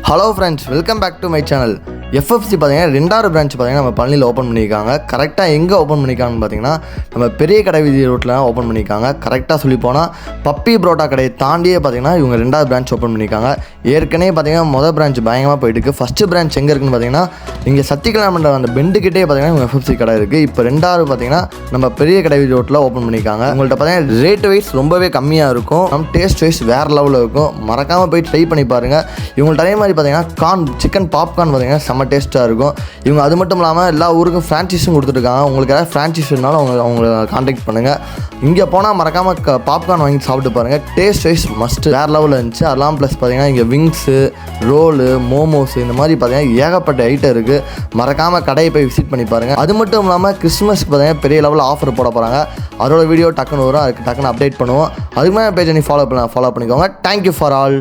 Hello friends, welcome back to my channel. FFC பார்த்தீங்கன்னா ரெண்டாவது branch பார்த்தீங்கன்னா நம்ம பழனியில் ஓப்பன் பண்ணியிருக்காங்க. கரெக்டாக எங்கே ஓப்பன் பண்ணியிருக்காங்கன்னு பார்த்தீங்கன்னா நம்ம பெரிய கடை வீதி ரோட்டில் ஓப்பன் பண்ணியிருக்காங்க. கரெக்டாக சொல்லி போனால் பப்பி புரோட்டா கடையை தாண்டியே பார்த்தீங்கன்னா இவங்க ரெண்டாவது பிரான்ச் ஓப்பன் பண்ணியிருக்காங்க. ஏற்கனவே பார்த்தீங்கன்னா மொதல் பிரான்ச் பயங்கரமாக போயிட்டுருக்கு. ஃபஸ்ட்டு பிரான்ச் எங்கே இருக்குன்னு பார்த்தீங்கன்னா இங்கே சத்தியகிராமன்ற அந்த பெண்டுக்கிட்டே பார்த்தீங்கன்னா இவங்க எஃப்எஃப்சி கடை இருக்குது. இப்போ ரெண்டாவது பார்த்தீங்கன்னா நம்ம பெரிய கடை வீதி ரோட்டில் ஓப்பன் பண்ணியிருக்காங்க. உங்கள்கிட்ட பார்த்தீங்கன்னா ரேட் வைஸ் ரொம்பவே கம்மியாக இருக்கும், நம்ம டேஸ்ட் வைஸ் வேறு லெவலில் இருக்கும். மறக்காமல் போய் ட்ரை பண்ணி பாருங்கள். இவங்கள்ட்ட அதே மாதிரி பார்த்தீங்கன்னா சிக்கன் பாப்கார்ன் பார்த்தீங்கன்னா செம்ம டேஸ்ட்டாக இருக்கும். இவங்க அது மட்டும் இல்லாமல் எல்லா ஊருக்கும் ஃப்ரான்ச்சைஸும் கொடுத்துருக்காங்க. உங்களுக்கு ஏதாவது ஃப்ரான்ச்சைஸ் இருந்தாலும் அவங்களை கான்டாக்ட் பண்ணுங்கள். இங்கே போனால் மறக்காமல் பாப்கார்ன் வாங்கி சாப்பிட்டு பாருங்கள். டேஸ்ட் வைஸ் மஸ்ட்டு வேறு லெவலில் இருந்துச்சு. அதெல்லாம் ப்ளஸ் பார்த்தீங்கன்னா இங்கே விங்ஸு, ரோலு, மோமோஸு இந்த மாதிரி பார்த்தீங்கன்னா ஏகப்பட்ட ஐட்டம் இருக்குது. மறக்காமல் கடையை போய் விசிட் பண்ணி பாருங்கள். அது மட்டும் இல்லாமல் கிறிஸ்மஸ்க்கு பார்த்தீங்கன்னா பெரிய லெவலில் ஆஃபர் போட போகிறாங்க. அதோட வீடியோ டக்குன்னு வரும், அதுக்கு டக்குன்னு அப்டேட் பண்ணுவோம். அதுக்கு மேலே பேஜை நீ ஃபாலோ பண்ணிக்கோங்க. Thank you for all.